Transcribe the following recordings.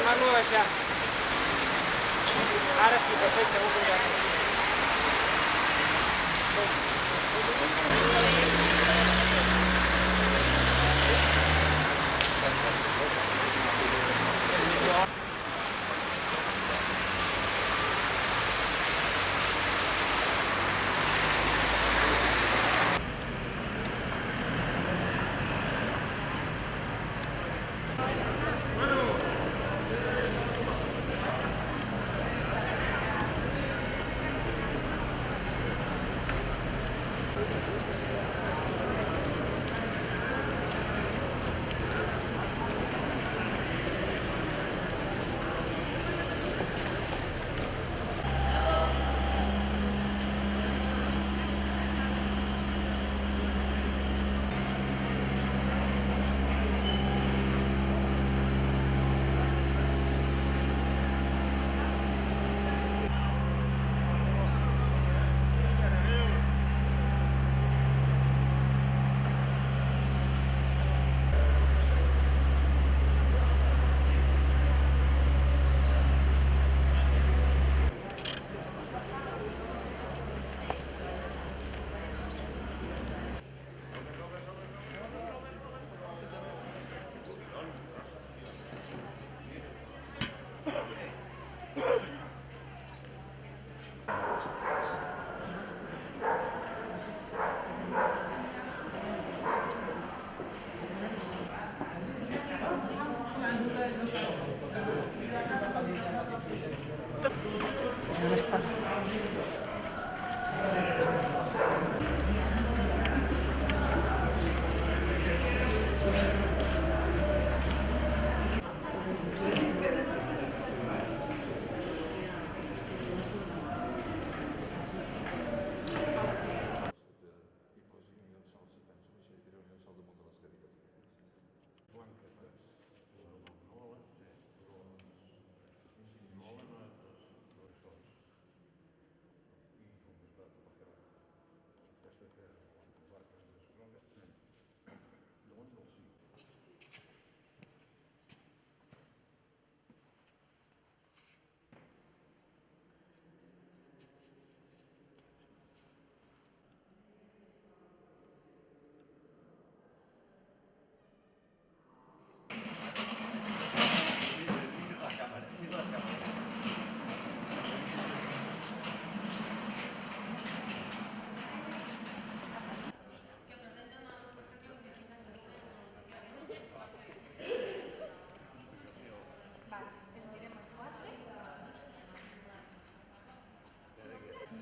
Tornar-lo a baixar. Ara sí, perfecte, moltes gràcies.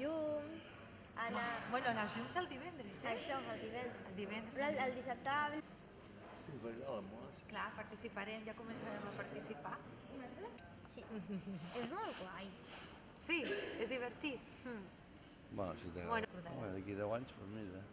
Llums, anar... Bueno, les llums el divendres, eh? Això, el divendres. El divendres. Però el dissabte... Clar, participarem, ja començarem a participar. Sí. És molt guai. Sí, és divertit. Bueno, si t'agrada. Bueno, Home, d'aquí 10 anys, doncs mira.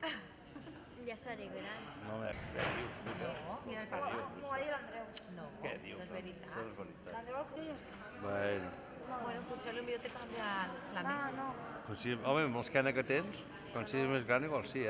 Ja seré gran. No, què dius, tu? No, mira el pare. M'ho va dir l'Andreu. No, Què dius? no és veritat. Això no és veritat. L'Andreu el cull està. Bueno, Bueno, potser potser te canvia la ment. No. doncs sí, home, amb l'esquena que tens, quan siguis més gran igual sí,